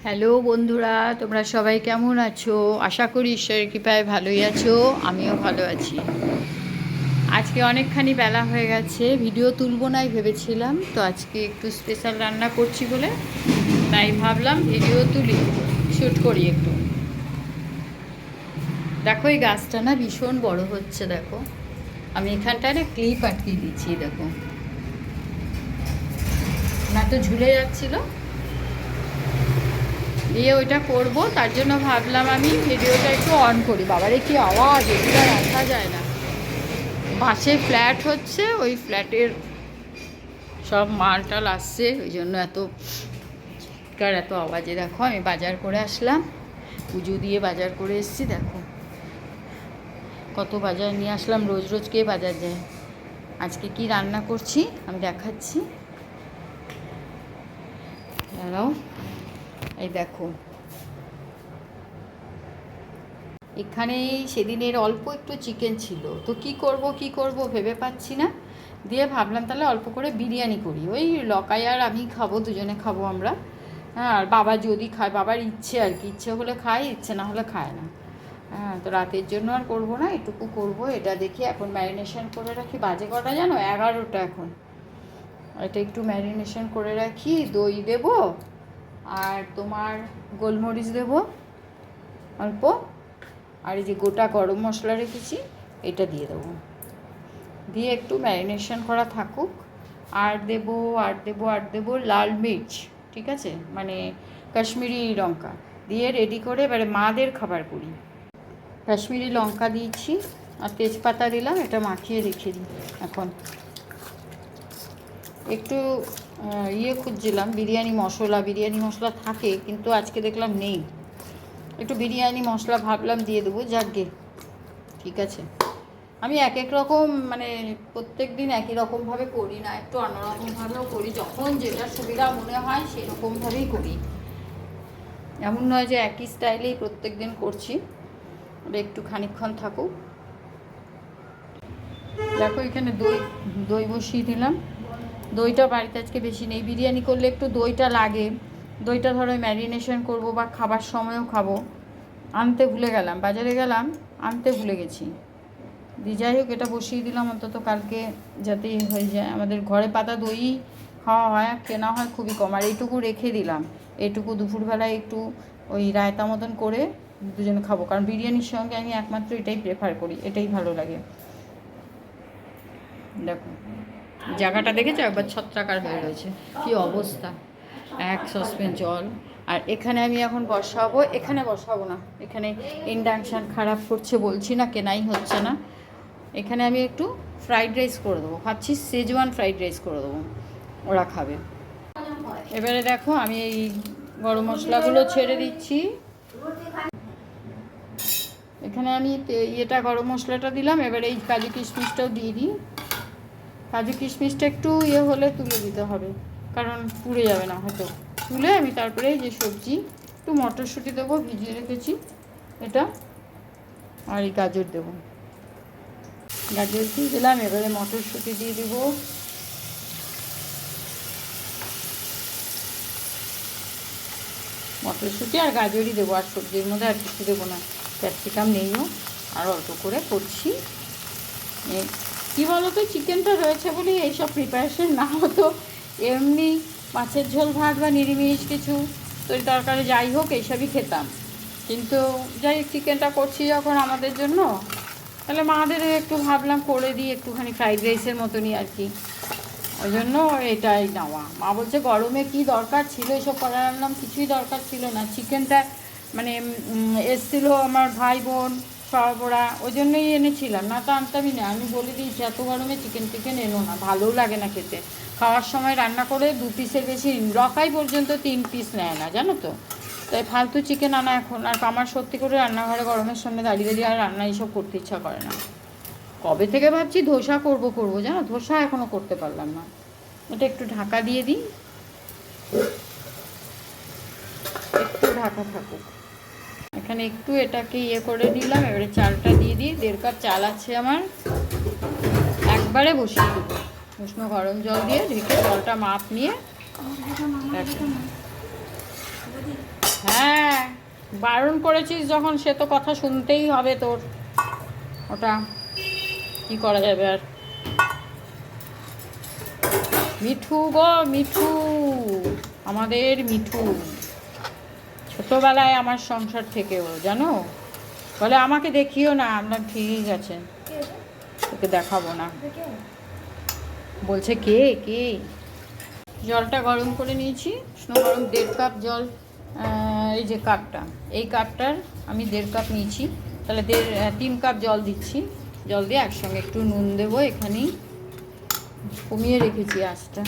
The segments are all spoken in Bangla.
হ্যালো বন্ধুরা, তোমরা সবাই কেমন আছো? আশা করি ঈশ্বরের কৃপায় ভালোই আছো। আমিও ভালো আছি। আজকে অনেকখানি বেলা হয়ে গেছে, ভিডিও তুলবো নাই ভেবেছিলাম, তো আজকে একটু স্পেশাল রান্না করছি বলে তাই ভাবলাম ভিডিও তুলি, শ্যুট করি একটু। দেখো এই গাছটা না ভীষণ বড় হচ্ছে, দেখো আমি এখানটায় না ক্লিপ আটকিয়ে দিচ্ছি, দেখো না তো ঝুলে যাচ্ছিলো দিয়ে ওইটা করব, তার জন্য ভাবলাম আমি ভিডিওটা একটু অন করি। বাবারে কি আওয়াজ, এগুলো রাখা যায় না। পাশে ফ্ল্যাট হচ্ছে, ওই ফ্ল্যাটের সব মালটাল আসছে, ওই জন্য এত আওয়াজে। দেখো আমি বাজার করে আসলাম, পুজো দিয়ে বাজার করে এসেছি। দেখো কত বাজার নিয়ে আসলাম, রোজ রোজ কে বাজার যায়। আজকে কি রান্না করছি আমি দেখাচ্ছি, দাঁড়াও। এই দেখো এখানে সেদিনের অল্প একটু চিকেন ছিল, তো কি করব ভেবে পাচ্ছি না। দিয়ে ভাবলাম তাহলে অল্প করে বিরিয়ানি করি, ওই লকাই আর আমি খাবো, দুজনে খাবো আমরা। হ্যাঁ, আর বাবা যদি খায়, বাবার ইচ্ছে আর কি, ইচ্ছে হলে খায়, ইচ্ছে না হলে খায় না। হ্যাঁ, তো রাতের জন্য আর করব না, এটুকু করব। এটা দেখি এখন ম্যারিনেশন করে রাখি। বাজে কটা জানো? 11টা এখন। এটা একটু ম্যারিনেশন করে রাখি। দই দেব, আর তোমার গোলমরিচ দেব অল্প, আর এই যে গোটা গরম মশলা রেখেছি এটা দিয়ে দেবো, দিয়ে একটু ম্যারিনেশন করা থাকুক। আর দেবো লাল মির্চ, ঠিক আছে, মানে কাশ্মীরি লঙ্কা দিয়ে রেডি করে এবারে মাদের খাবার করি। কাশ্মীরি লঙ্কা দিয়েছি আর তেজপাতা দিলাম, এটা মাখিয়ে রেখে দিই। এখন একটু খুঁজছিলাম বিরিয়ানি মশলা থাকে, কিন্তু আজকে দেখলাম নেই। একটু বিরিয়ানি মশলা ভাবলাম দিয়ে দেবো, যাকগে ঠিক আছে। আমি এক এক রকম, মানে প্রত্যেক দিন একই রকমভাবে করি না, একটু অন্যরকমভাবেও করি, যখন যেটা সুবিধা মনে হয় সেরকমভাবেই করি। এমন নয় যে একই স্টাইলেই প্রত্যেক দিন করছি। ওটা একটু খানিকক্ষণ থাকুক। দেখো এখানে দই বসিয়ে দিলাম। দইটা বাড়িতে আজকে বেশি নেই, বিরিয়ানি করলে একটু দইটা লাগে। দইটা ধরো ম্যারিনেশন করব বা খাবার সময়ও খাবো, আনতে ভুলে গেলাম, বাজারে গেলাম আনতে ভুলে গেছি। যাই হোক, এটা বসিয়ে দিলাম, অন্তত কালকে যাতে হয়ে যায়। আমাদের ঘরে পাতা দই খাওয়া হয়, কেনা হয় খুবই কম। আর এইটুকু রেখে দিলাম, এইটুকু দুপুরবেলায় একটু ওই রায়তা মতন করে দুজনে খাবো, কারণ বিরিয়ানির সঙ্গে আমি একমাত্র এটাই প্রেফার করি, এটাই ভালো লাগে। দেখো জায়গাটা দেখেছো একবার, ছত্রাকার হয়ে রয়েছে, কি অবস্থা। এক সসপ্যান জল, আর এখানে আমি এখন বসাবো। এখানে বসাবো না, এখানে ইন্ডাকশান খারাপ করছে, বলছি না, কেনাই হচ্ছে না। এখানে আমি একটু ফ্রাইড রাইস করে দেবো, ভাবছি শেজওয়ান ফ্রাইড রাইস করে দেবো, ওরা খাবে। এবারে দেখো আমি এই গরম মশলাগুলো ছেড়ে দিচ্ছি। এখানে আমি গরম মশলাটা দিলাম, এবারে এই কাজু কিশমিশটাও দিয়ে দিই। কাজু কিশমিশটা একটু হলে তুলে দিতে হবে, কারণ পুড়ে যাবে না হয়তো। তুলে আমি তারপরে যে সবজি, একটু মটরশুঁটি দেবো, ভিজিয়ে রেখেছি এটা, আর এই গাজর দেবো। গাজর দিয়ে দিলাম, এবারে মটরশুঁটি দিয়ে দেবো। মটরশুঁটি আর গাজরই দেবো, আর সবজির মধ্যে আর কিছু দেবো না। ক্যাপসিকাম নেইও, আর অল্প করে করছি। কী বলো তো, চিকেনটা রয়েছে বলে এইসব প্রিপারেশন, না হতো এমনি মাছের ঝোল ভাত বা নিরামিষ কিছু তরকারি যাই হোক এইসবই খেতাম। কিন্তু যাই হোক, চিকেনটা করছি যখন আমাদের জন্য, তাহলে মাদের একটু ভাবলাম করে দিই, একটুখানি ফ্রাইড রাইসের মতনই আর কি। ওই জন্য এটাই নেওয়া। মা বলছে গরমে কি দরকার ছিল এসব করার, আনলাম কিছুই দরকার ছিল না। চিকেনটা মানে এসেছিলো আমার ভাই বোন সব, ওরা ওই জন্যই এনেছিলাম, না তো আনতামই না। আমি বলে দিয়েছি এত গরমে চিকেন এনো না, ভালোও লাগে না খেতে। খাওয়ার সময় রান্না করে 2 পিসের বেশি, রকাই পর্যন্ত 3 পিস নেয় না, জানো তো। তাই ফালতু চিকেন আনা এখন। আর আমার সত্যি করে রান্নাঘরে গরমের সামনে দাঁড়িয়ে আর রান্না এইসব করতে ইচ্ছা করে না। কবে থেকে ভাবছি ধোসা করবো জানো, ধোসা এখনও করতে পারলাম না। এটা একটু ঢাকা দিয়ে দিই, একটু ঢাকা থাকুক। এখানে একটু এটাকে করে নিলাম। এবারে চালটা দিয়ে দিই, 1.5 কাপ চাল আছে আমার, একবারে বসিয়ে দেবো উষ্ণ গরম জল দিয়ে, ঢেকে জলটা মাপ নিয়ে। হ্যাঁ, বারণ করেছিস যখন, সে তো কথা শুনতেই হবে তোর। ওটা কি করা যাবে আর। মিঠু গো মিঠু, আমাদের মিঠু ছোটবেলায় আমার সংসার থেকেও জানো, বলে আমাকে দেখিও না। আমরা ঠিক আছে, তোকে দেখাবো না। বলছে কে কে। জলটা গরম করে নিয়েছি, উষ্ণ গরম 1.5 কাপ জল। এই যে কাপটা, এই কাপটার আমি 1.5 কাপ নিয়েছি, তাহলে 3 কাপ জল দিচ্ছি। জল দিয়ে একসঙ্গে একটু নুন দেবো, এখানেই কমিয়ে রেখেছি আঁচটা।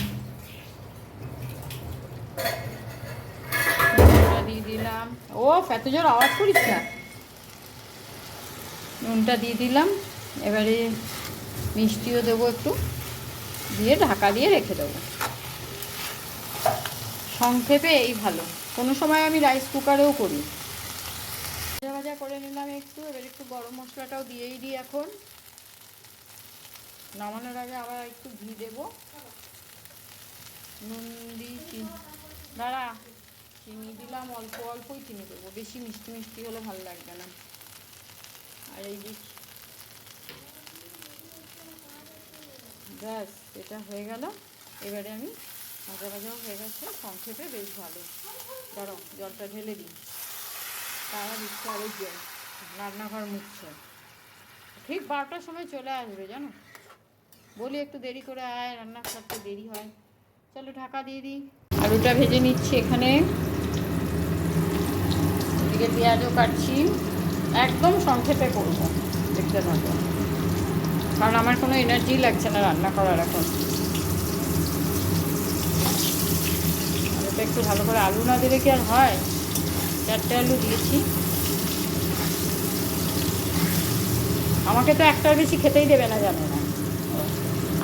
নুনটা দিয়ে দিলাম। ও এত জোর আওয়াজ করিস না। নুনটা দিয়ে দিলাম, এবারে মিষ্টিও দেবো একটু, দিয়ে ঢাকা দিয়ে রেখে দেবো। সংক্ষেপে এই ভালো। কোনো সময় আমি রাইস কুকারেও করি। ভাজা ভাজা করে নিলাম একটু, এবার একটু গরম মশলাটাও দিয়েই দিই এখন। নামানোর আগে আবার একটু ঘি দেবো, নুন দিই, দাঁড়া, চিনি দিলাম, অল্প অল্পই চিনি দেবো, বেশি মিষ্টি মিষ্টি হলে ভালো লাগবে না। আর এই যে ব্যাস, এটা হয়ে গেল। এবারে আমি ভাজা ভাজাও হয়ে গেছে, সংক্ষেপে বেশ ভালো। গরম জলটা ঢেলে দিই, তারা দিচ্ছে আরও জল। রান্নাঘর মুছছে, ঠিক 12টার সময় চলে আসবে জানো। বলি একটু দেরি করে আয়, রান্না করতে দেরি হয়। চলো ঢাকা দিয়ে দিই। আলুটা ভেজে নিচ্ছি এখানে, এদিকে পেঁয়াজও কাটছি। একদম সংক্ষেপে করবো, দেখতে থাকো, কারণ আমার কোনো এনার্জি লাগছে না রান্না করার এখন। আলুটা একটু ভালো করে, আলু না দিলে কি আর হয়। 4টে আলু দিয়েছি। আমাকে তো একটার বেশি খেতেই দেবে না, জানো না।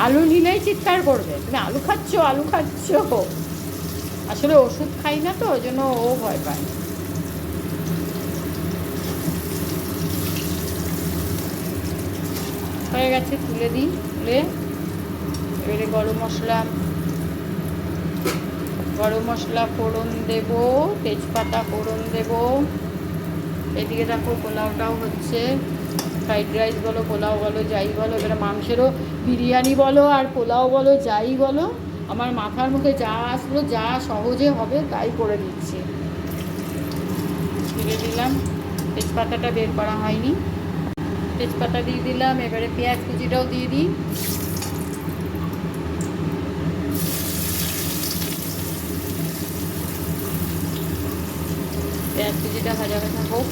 আলু নিলেই চিৎকার করবে, তুমি আলু খাচ্ছ আলু খাচ্ছ। আসলে ওষুধ খাই না তো, ওই জন্য ও ভয় পায়। হয়ে গেছে, তুলে দিই। তুলে এবারে গরম মশলা ফোড়ন দেব, তেজপাতা ফোড়ন দেব। এদিকে দেখো পোলাওটাও হচ্ছে। ফ্রাইড রাইস বলো, পোলাও বলো, যাই বলো, এবারে মাংসেরও বিরিয়ানি বলো আর পোলাও বলো, যাই বলো, আমার মাথার মুখে যা আসলো, যা সহজে হবে তাই করে দিচ্ছি। দিয়ে দিলাম, তেজপাতাটা বের করা হয়নি, তেজপাতা দিয়ে দিলাম। এবারে পেঁয়াজ কুচিটাও দিয়ে দিই। পেঁয়াজ কুচিটা ভাজা ভাজা হোক।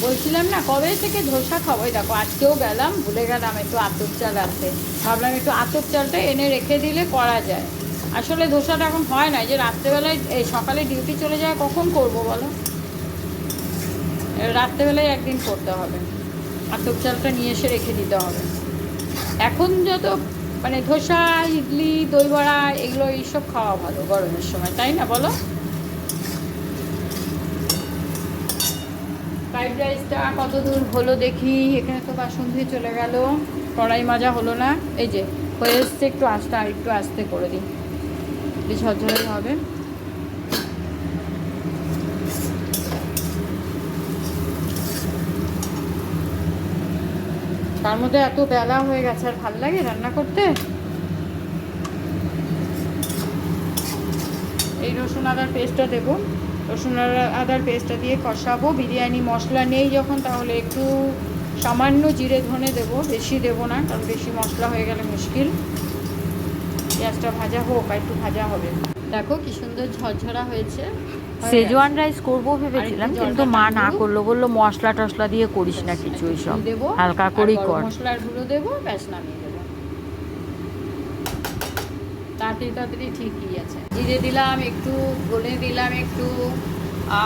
বলছিলাম না কবে থেকে ধোসা খাবো, দেখো আজকেও গেলাম, ভুলে গেলাম একটু আতপ চাল আনতে। ভাবলাম একটু আতপ চালটা এনে রেখে দিলে করা যায়। আসলে ধোসাটা এখন হয় না, যে রাত্রেবেলায়, এই সকালে ডিউটি চলে যায়, কখন করব বলো। রাত্রেবেলায় একদিন করতে হবে, আতপ চালটা নিয়ে এসে রেখে দিতে হবে। এখন যত মানে ধোসা, ইডলি, দই বড়া, এগুলো এইসব খাওয়া ভালো গরমের সময়, তাই না বলো। ফ্রাইড রাইসটা কত দূর হলো দেখি। এখানে তো বাসন ধুয়ে চলে গেল, কড়াই মাজা হলো না। এই যে হয়ে এসছে, একটু আস্তে করে দিই, ঝরঝরে হবে। তার মধ্যে এত বেলা হয়ে গেছে, আর ভাল লাগে রান্না করতে। এই রসুন আদার পেস্টটা দেবো, রসুন আদার পেস্টটা দিয়ে কষাবো। বিরিয়ানি মশলা নেই যখন, তাহলে একটু সামান্য জিরে ধনে দেবো, বেশি দেবো না, কারণ বেশি মশলা হয়ে গেলে মুশকিল। পেঁয়াজটা ভাজা হোক, আর একটু ভাজা হবে। দেখো কি সুন্দর ঝরঝরা হয়েছে। সেজওয়ান রাইস করবো ভেবেছিলাম, কিন্তু মা না করলো, বললো মশলা টশলা দিয়ে করিস না কিছু, ওইসব হালকা করেই কর। মশলার গুঁড়ো দেবো, ব্যাস নামিয়ে দেবো। তাড়াতাড়ি ঠিকই আছে। জিরে দিলাম একটু, ধনে দিলাম একটু,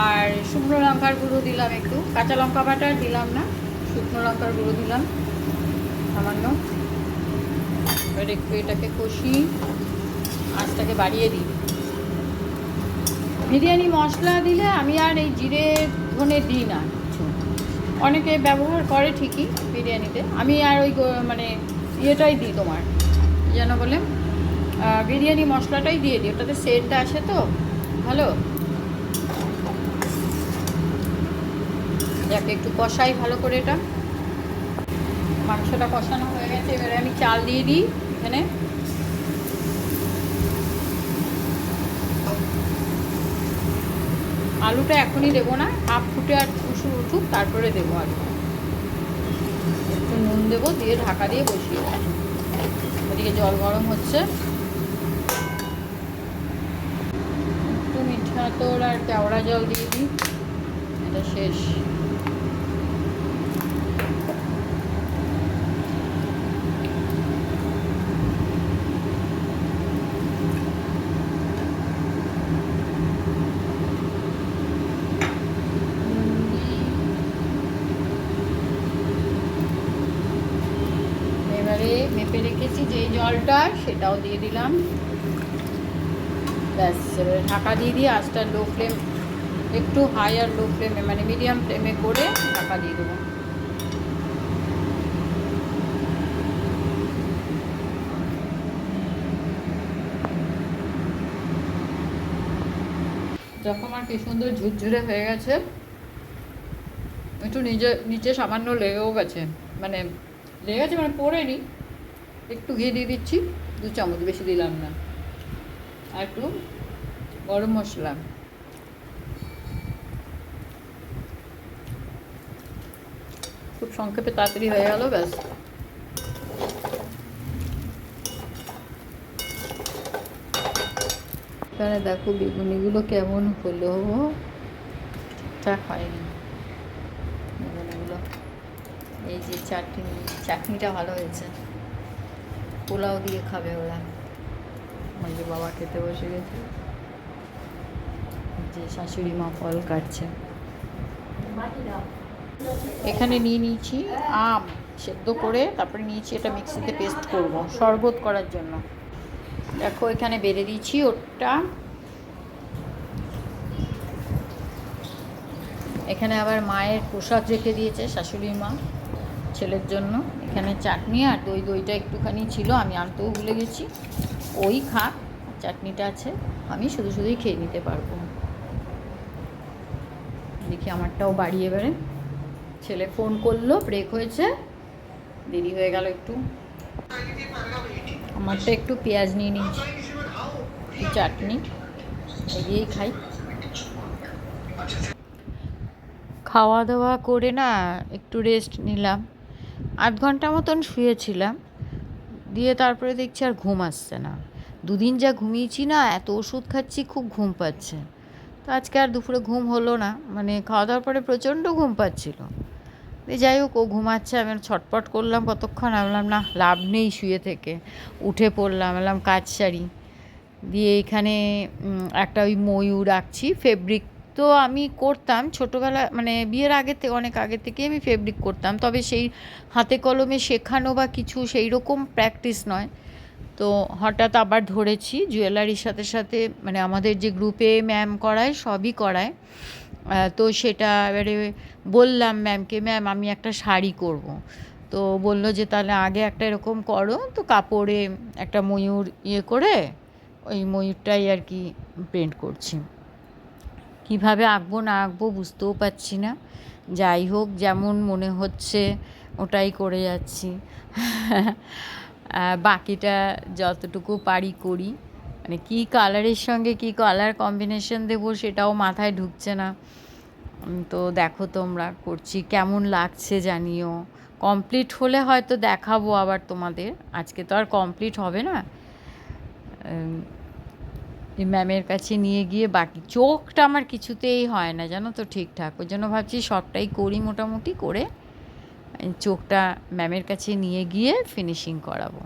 আর শুকনো লঙ্কার গুঁড়ো দিলাম একটু। কাঁচা লঙ্কা বাটা দিলাম না, শুকনো লঙ্কার গুঁড়ো দিলাম সামান্য। এবার একটু এটাকে কষি, আঁচটাকে বাড়িয়ে দিই। বিরিয়ানি মশলা দিলে আমি আর এই জিরে ধনে দিই না কিছু। অনেকে ব্যবহার করে ঠিকই বিরিয়ানিতে, আমি আর ওই মানে ইয়েটাই দিই, তোমার যেন বলে বিরিয়ানি মশলাটাই দিয়ে দিই, ওটাতে সেন্টটা আসে তো ভালো। যাকে একটু কষাই ভালো করে। এটা মাংসটা কষানো হয়ে গেছে, এবারে আমি চাল দিয়ে দিই এখানে। আলুটা এখনই দেবো না, হাফ ফুটে আর উঠুক তারপরে দেবো আলু। একটু নুন দেবো, দিয়ে ঢাকা দিয়ে বসিয়ে দেবো। ওদিকে জল গরম হচ্ছে। একটু মিঠা তোর আর কেওড়া জল দিয়ে দিই, এটা শেষ। মেপে রেখেছি যেই জলটা, সেটাও দিয়ে দিলাম। ব্যাস, এবারে ঢাকা দিয়ে দিয়ে আঁচটা লো ফ্লেম, একটু হাই আর লো ফ্লেমে মানে মিডিয়াম ফ্লেমে করে ঢাকা দিয়ে দেবো। যখন আমার কি সুন্দর ঝুরঝুরে হয়ে গেছে, একটু নিচে সামান্য লেগেও গেছে, মানে পড়েনি। একটু ঘি দিয়ে দিচ্ছি, 2 চামচ, বেশি দিলাম না। আর একটু গরম মশলা। খুব সংক্ষেপে তাড়াতাড়ি হয়ে গেল, ব্যাস। এখানে দেখো বেগুনিগুলো কেমন হলো, ঠিকঠাক হয়নি বেগুনিগুলো। এই যে চাটনিটা ভালো হয়েছে, পোলাও দিয়ে খাবে ওরা। আমার যে বাবা খেতে বসে গেছে, যে শাশুড়ি মা ফল কাটছে। এখানে নিয়ে নিয়েছি আম সেদ্ধ করে, তারপরে নিয়েছি এটা মিক্সিতে পেস্ট করব শরবত করার জন্য। দেখো এখানে বেড়ে দিয়েছি ওটা। এখানে আবার মায়ের প্রসাদ রেখে দিয়েছে শাশুড়ি মা ছেলের জন্য। এখানে চাটনি আর দইটা একটুখানি ছিল, আমি আনতেও ভুলে গেছি। ওই খাক, চাটনিটা আছে, আমি শুধুই খেয়ে নিতে পারবো। দেখি আমারটাও বাড়ি। এবারে ছেলে ফোন করলো, ব্রেক হয়েছে, দেরি হয়ে গেল একটু। আমারটা একটু পেঁয়াজ নিয়ে নিয়েছি, চাটনি এগিয়েই খাই। খাওয়া দাওয়া করে না একটু রেস্ট নিলাম, 8 ঘন্টা মতন শুয়েছিলাম। দিয়ে তারপরে দেখছি আর ঘুম আসছে না। 2 দিন যা ঘুমিয়েছি না, এত ওষুধ খাচ্ছি, খুব ঘুম পাচ্ছে। তো আজকে আর দুপুরে ঘুম হলো না, মানে খাওয়া দাওয়ার পরে প্রচণ্ড ঘুম পাচ্ছিল। যাই হোক, ও ঘুমাচ্ছে, আমি ছটপট করলাম কতক্ষণ। আমি বললাম না, লাভ নেই শুয়ে থেকে, উঠে পড়লাম, বললাম কাজ সারি। দিয়ে এখানে একটা ওই ময়ূর আঁকছি, ফেব্রিক। তো আমি করতাম ছোটোবেলা, মানে বিয়ের অনেক আগে থেকে আমি ফেব্রিক করতাম, তবে সেই হাতে কলমে শেখানো বা কিছু সেই রকম প্র্যাকটিস নয়। তো হঠাৎ আবার ধরেছি জুয়েলারির সাথে সাথে, মানে আমাদের যে গ্রুপে ম্যাম করায়, সবই করায়। তো সেটা এবারে বললাম ম্যামকে, ম্যাম আমি একটা শাড়ি করব। তো বললো যে তাহলে আগে একটা এরকম করো। তো কাপড়ে একটা ময়ূর করে ওই ময়ূরটাই আর কি পেন্ট করছি। কিভাবে আঁকবো না আঁকবো বুঝতেও পারছি না। যাই হোক, যেমন মনে হচ্ছে ওটাই করে যাচ্ছি। বাকিটা যতটুকু পারি করি। মানে কী কালারের সঙ্গে কী কালার কম্বিনেশন দেবো সেটাও মাথায় ঢুকছে না। তো দেখো তোমরা, করছি, কেমন লাগছে জানিও। কমপ্লিট হলে হয়তো দেখাবো আবার তোমাদের, আজকে তো আর কমপ্লিট হবে না। ম্যামের কাছে নিয়ে গিয়ে, বাকি চোখটা আমার কিছুতেই হয় না জানো তো ঠিকঠাক, ওই জন্য ভাবছি সবটাই করি মোটামুটি করে, চোখটা ম্যামের কাছে নিয়ে গিয়ে ফিনিশিং করাবো।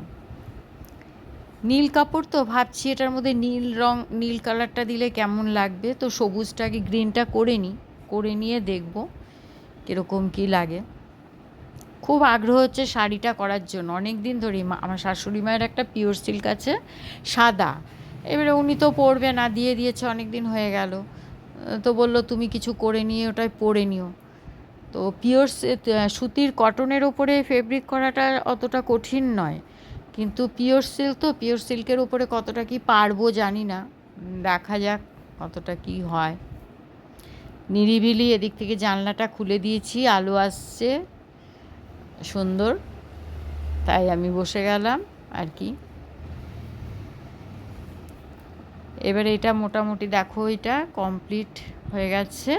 নীল কাপড় তো ভাবছি এটার মধ্যে নীল কালারটা দিলে কেমন লাগবে। তো সবুজটাকে গ্রিনটা করে নিয়ে দেখব কীরকম কী লাগে। খুব আগ্রহ হচ্ছে শাড়িটা করার জন্য, অনেক দিন ধরেই। আমার শাশুড়ি মায়ের একটা পিওর সিল্ক আছে সাদা, এবারে উনি তো পরবে না, দিয়ে দিয়েছে, অনেক দিন হয়ে গেল। তো বললো তুমি কিছু করে নিয়ে ওটাই পরে নিও। তো পিওর সুতির কটনের ওপরে ফেব্রিক করাটা অতটা কঠিন নয়, কিন্তু পিওর সিল্কের ওপরে কতটা কি পারবো জানি না, দেখা যাক কতটা কি হয়। নিরিবিলি। এদিক থেকে জানলাটা খুলে দিয়েছি, আলো আসছে সুন্দর, তাই আমি বসে গেলাম আর কি। এবারে এটা মোটামুটি দেখো এটা কমপ্লিট হয়ে গেছে,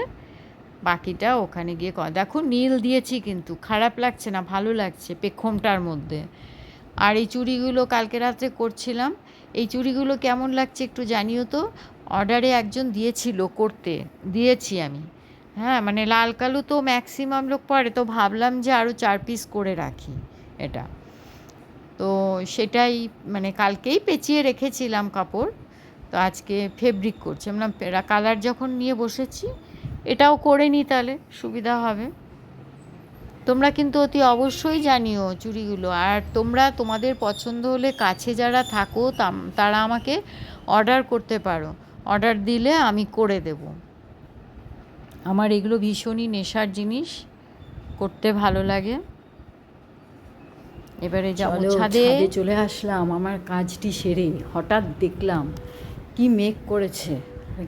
বাকিটা ওখানে গিয়ে দেখো নীল দিয়েছি কিন্তু খারাপ লাগছে না, ভালো লাগছে পেখমটার মধ্যে। আর এই চুড়িগুলো কালকে রাত্রে করছিলাম, এই চুড়িগুলো কেমন লাগছে একটু জানিও তো। অর্ডারে একজন দিয়েছিল করতে, দিয়েছি আমি। হ্যাঁ মানে লাল কালো তো ম্যাক্সিমাম লোক পরে, তো ভাবলাম যে আরও 4 পিস করে রাখি এটা। তো সেটাই মানে কালকেই পেঁচিয়ে রেখেছিলাম কাপড়, তো আজকে ফেব্রিক করছি। আমরা কালার যখন নিয়ে বসেছি এটাও করে নিই, তাহলে সুবিধা হবে। তোমরা কিন্তু অতি অবশ্যই জানিও চুড়িগুলো। আর তোমরা তোমাদের পছন্দ হলে কাছে যারা থাকো তারা আমাকে অর্ডার করতে পারো, অর্ডার দিলে আমি করে দেব। আমার এগুলো ভীষণই নেশার জিনিস, করতে ভালো লাগে। এবারে যাবো ছাদে। চলে আসলাম আমার কাজটি সেরে, হঠাৎ দেখলাম কি মেঘ করেছে,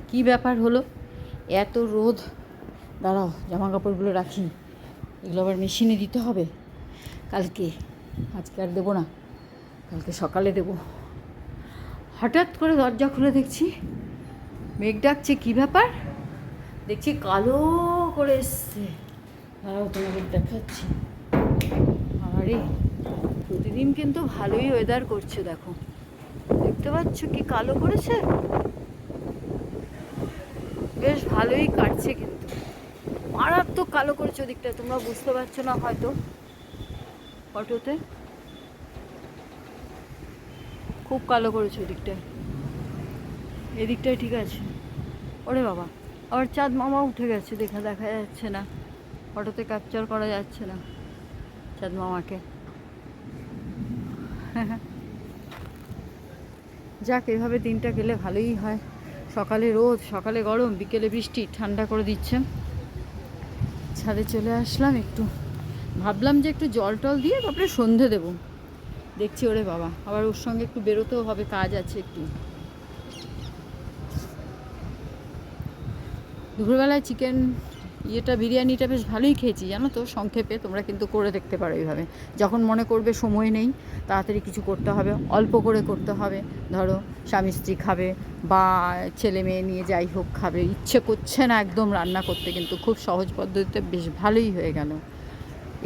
কি ব্যাপার হলো, এত রোদ। দাঁড়াও জামা কাপড়গুলো রাখি, এগুলো আবার মেশিনে দিতে হবে কালকে, আজকে আর দেবো না, কালকে সকালে দেবো। হঠাৎ করে দরজা খুলে দেখছি মেঘ ডাকছে, কী ব্যাপার দেখছি কালো করে এসছে। দাঁড়াও তোমাদের দেখাচ্ছি। আরে প্রতিদিন কিন্তু ভালোই ওয়েদার করছে, দেখো দেখতে পাচ্ছ কি কালো করেছে, বেশ ভালোই কাটছে কিন্তু মারাত্মক কালো করেছে ওদিকটা, তোমরা বুঝতে পারছো না হয়তো ফটোতে, খুব কালো করেছে ওদিকটায়, এদিকটায় ঠিক আছে। ওরে বাবা, আবার চাঁদ মামা উঠে গেছে, দেখা যাচ্ছে না, ফটোতে ক্যাপচার করা যাচ্ছে না চাঁদ মামাকে। যাক, এভাবে দিনটা গেলে ভালোই হয়, সকালে রোদ, সকালে গরম, বিকেলে বৃষ্টি, ঠান্ডা করে দিচ্ছে। ছাদে চলে আসলাম, একটু ভাবলাম যে একটু জল টল দিয়ে তারপরে সন্ধে দেবো, দেখছি ওরে বাবা আবার ওর সঙ্গে একটু বেরোতেও হবে, কাজ আছে একটু। দুপুরবেলায় চিকেন বিরিয়ানিটা বেশ ভালোই খেয়েছি জানো তো, সংক্ষেপে তোমরা কিন্তু করে দেখতে পারো এইভাবে। যখন মনে করবে সময় নেই, তাড়াতাড়ি কিছু করতে হবে, অল্প করে করতে হবে, ধরো স্বামী স্ত্রী খাবে বা ছেলে মেয়ে নিয়ে যাই হোক খাবে, ইচ্ছে করছে না একদম রান্না করতে, কিন্তু খুব সহজ পদ্ধতিতে বেশ ভালোই হয়ে গেল।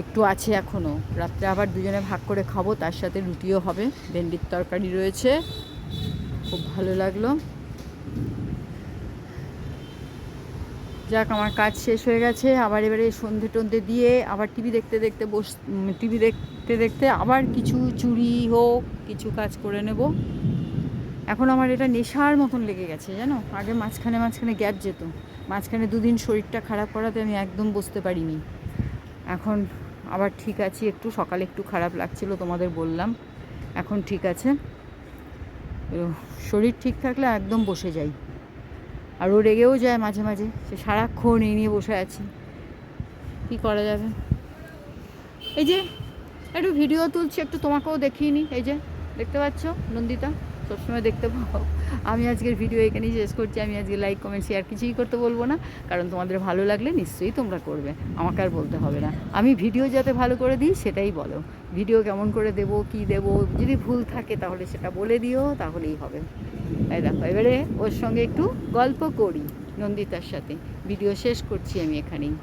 একটু আছে এখনও, রাত্রে আবার দুজনে ভাগ করে খাবো, তার সাথে রুটিও হবে, ভেন্ডির তরকারি রয়েছে, খুব ভালো লাগলো। যাক, আমার কাজ শেষ হয়ে গেছে, আবার এবারে সন্ধে টন্ধে দিয়ে আবার টিভি দেখতে দেখতে আবার কিছু চুড়ি হোক কিছু কাজ করে নেব। এখন আমার এটা নেশার মতন লেগে গেছে জানো, আগে মাঝখানে গ্যাপ যেত, মাঝখানে 2 দিন শরীরটা খারাপ করাতে আমি একদম বসতে পারিনি। এখন আবার ঠিক আছি, একটু সকালে একটু খারাপ লাগছিল তোমাদের বললাম, এখন ঠিক আছে। শরীর ঠিক থাকলে একদম বসে যাই, আর ও রেগেও যায় মাঝে মাঝে, সে সারাক্ষণ এই নিয়ে বসে আছি, কী করা যাবে। এই যে একটু ভিডিও তুলছি, একটু তোমাকেও দেখিয়ে নিই, এই যে দেখতে পাচ্ছ নন্দিতা, সবসময় দেখতে পাও। আমি আজকের ভিডিও এখানেই শেষ করছি। আমি আজকে লাইক কমেন্ট শেয়ার কিছুই করতে বলবো না, কারণ তোমাদের ভালো লাগলে নিশ্চয়ই তোমরা করবে, আমাকে আর বলতে হবে না। আমি ভিডিও যাতে ভালো করে দিই সেটাই বলো, ভিডিও কেমন করে দেবো, কি দেবো, যদি ভুল থাকে তাহলে সেটা বলে দিও, তাহলেই হবে। তাই দেখো, এবারে ওর সঙ্গে একটু গল্প করি নন্দিতার সাথে, ভিডিও শেষ করছি আমি এখানেই।